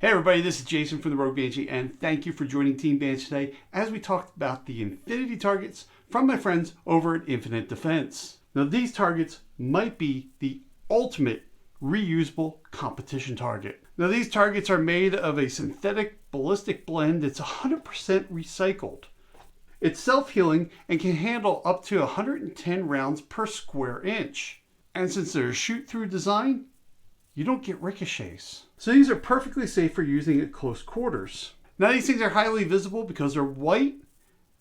Hey everybody, this is Jason from the Rogue Banshee, and thank you for joining Team Banshee today as we talked about the Infinity targets from my friends over at Infinite Defense. Now these targets might be the ultimate reusable competition target. Now these targets are made of a synthetic ballistic blend that's 100% recycled. It's self-healing and can handle up to 110 rounds per square inch. And since they're a shoot-through design, you don't get ricochets. So these are perfectly safe for using at close quarters. Now these things are highly visible because they're white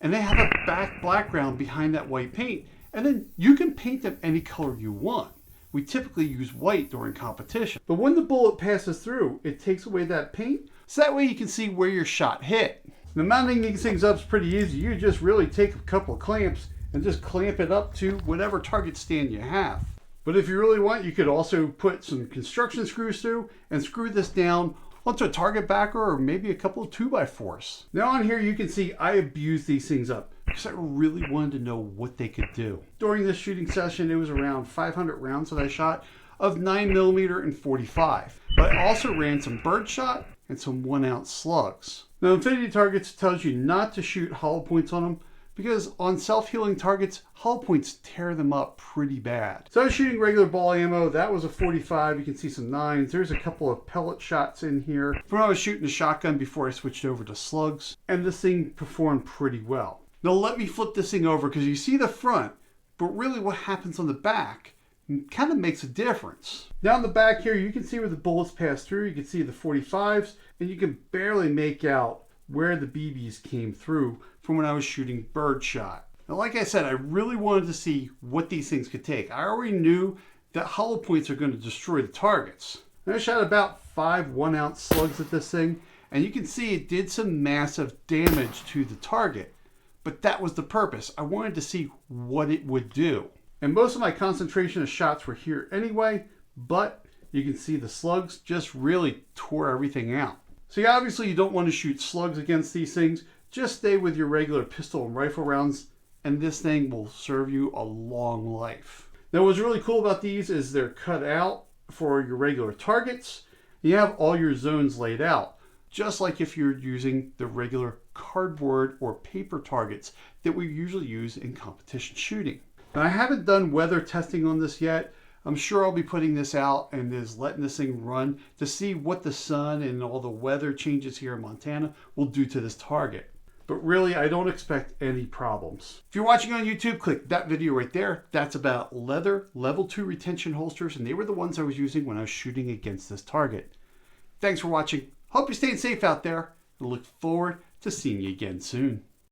and they have a background behind that white paint. And then you can paint them any color you want. We typically use white during competition. But when the bullet passes through, it takes away that paint, so that way you can see where your shot hit. Now mounting these things up is pretty easy. You just really take a couple of clamps and just clamp it up to whatever target stand you have. But if you really want, you could also put some construction screws through and screw this down onto a target backer or maybe a couple of 2x4s. Now on here you can see I abused these things up because I really wanted to know what they could do. During this shooting session, it was around 500 rounds that I shot of 9mm and 45. But I also ran some birdshot and some 1-ounce slugs. Now Infinity targets tells you not to shoot hollow points on them, because on self-healing targets, hollow points tear them up pretty bad. So I was shooting regular ball ammo. That was a 45. You can see some 9s. There's a couple of pellet shots in here from when I was shooting a shotgun before I switched over to slugs. And this thing performed pretty well. Now let me flip this thing over because you see the front, but really what happens on the back kind of makes a difference. Down the back here, you can see where the bullets pass through. You can see the 45s, and you can barely make out where the BBs came through from when I was shooting birdshot. Now, like I said, I really wanted to see what these things could take. I already knew that hollow points are going to destroy the targets. And I shot about 5 1-ounce slugs at this thing, and you can see it did some massive damage to the target. But that was the purpose. I wanted to see what it would do. And most of my concentration of shots were here anyway, but you can see the slugs just really tore everything out. So obviously you don't want to shoot slugs against these things. Just stay with your regular pistol and rifle rounds, and this thing will serve you a long life. Now what's really cool about these is they're cut out for your regular targets. You have all your zones laid out, just like if you're using the regular cardboard or paper targets that we usually use in competition shooting. Now I haven't done weather testing on this yet. I'm sure I'll be putting this out and just letting this thing run to see what the sun and all the weather changes here in Montana will do to this target. But really, I don't expect any problems. If you're watching on YouTube, click that video right there. That's about leather level 2 retention holsters, and they were the ones I was using when I was shooting against this target. Thanks for watching. Hope you're staying safe out there, and look forward to seeing you again soon.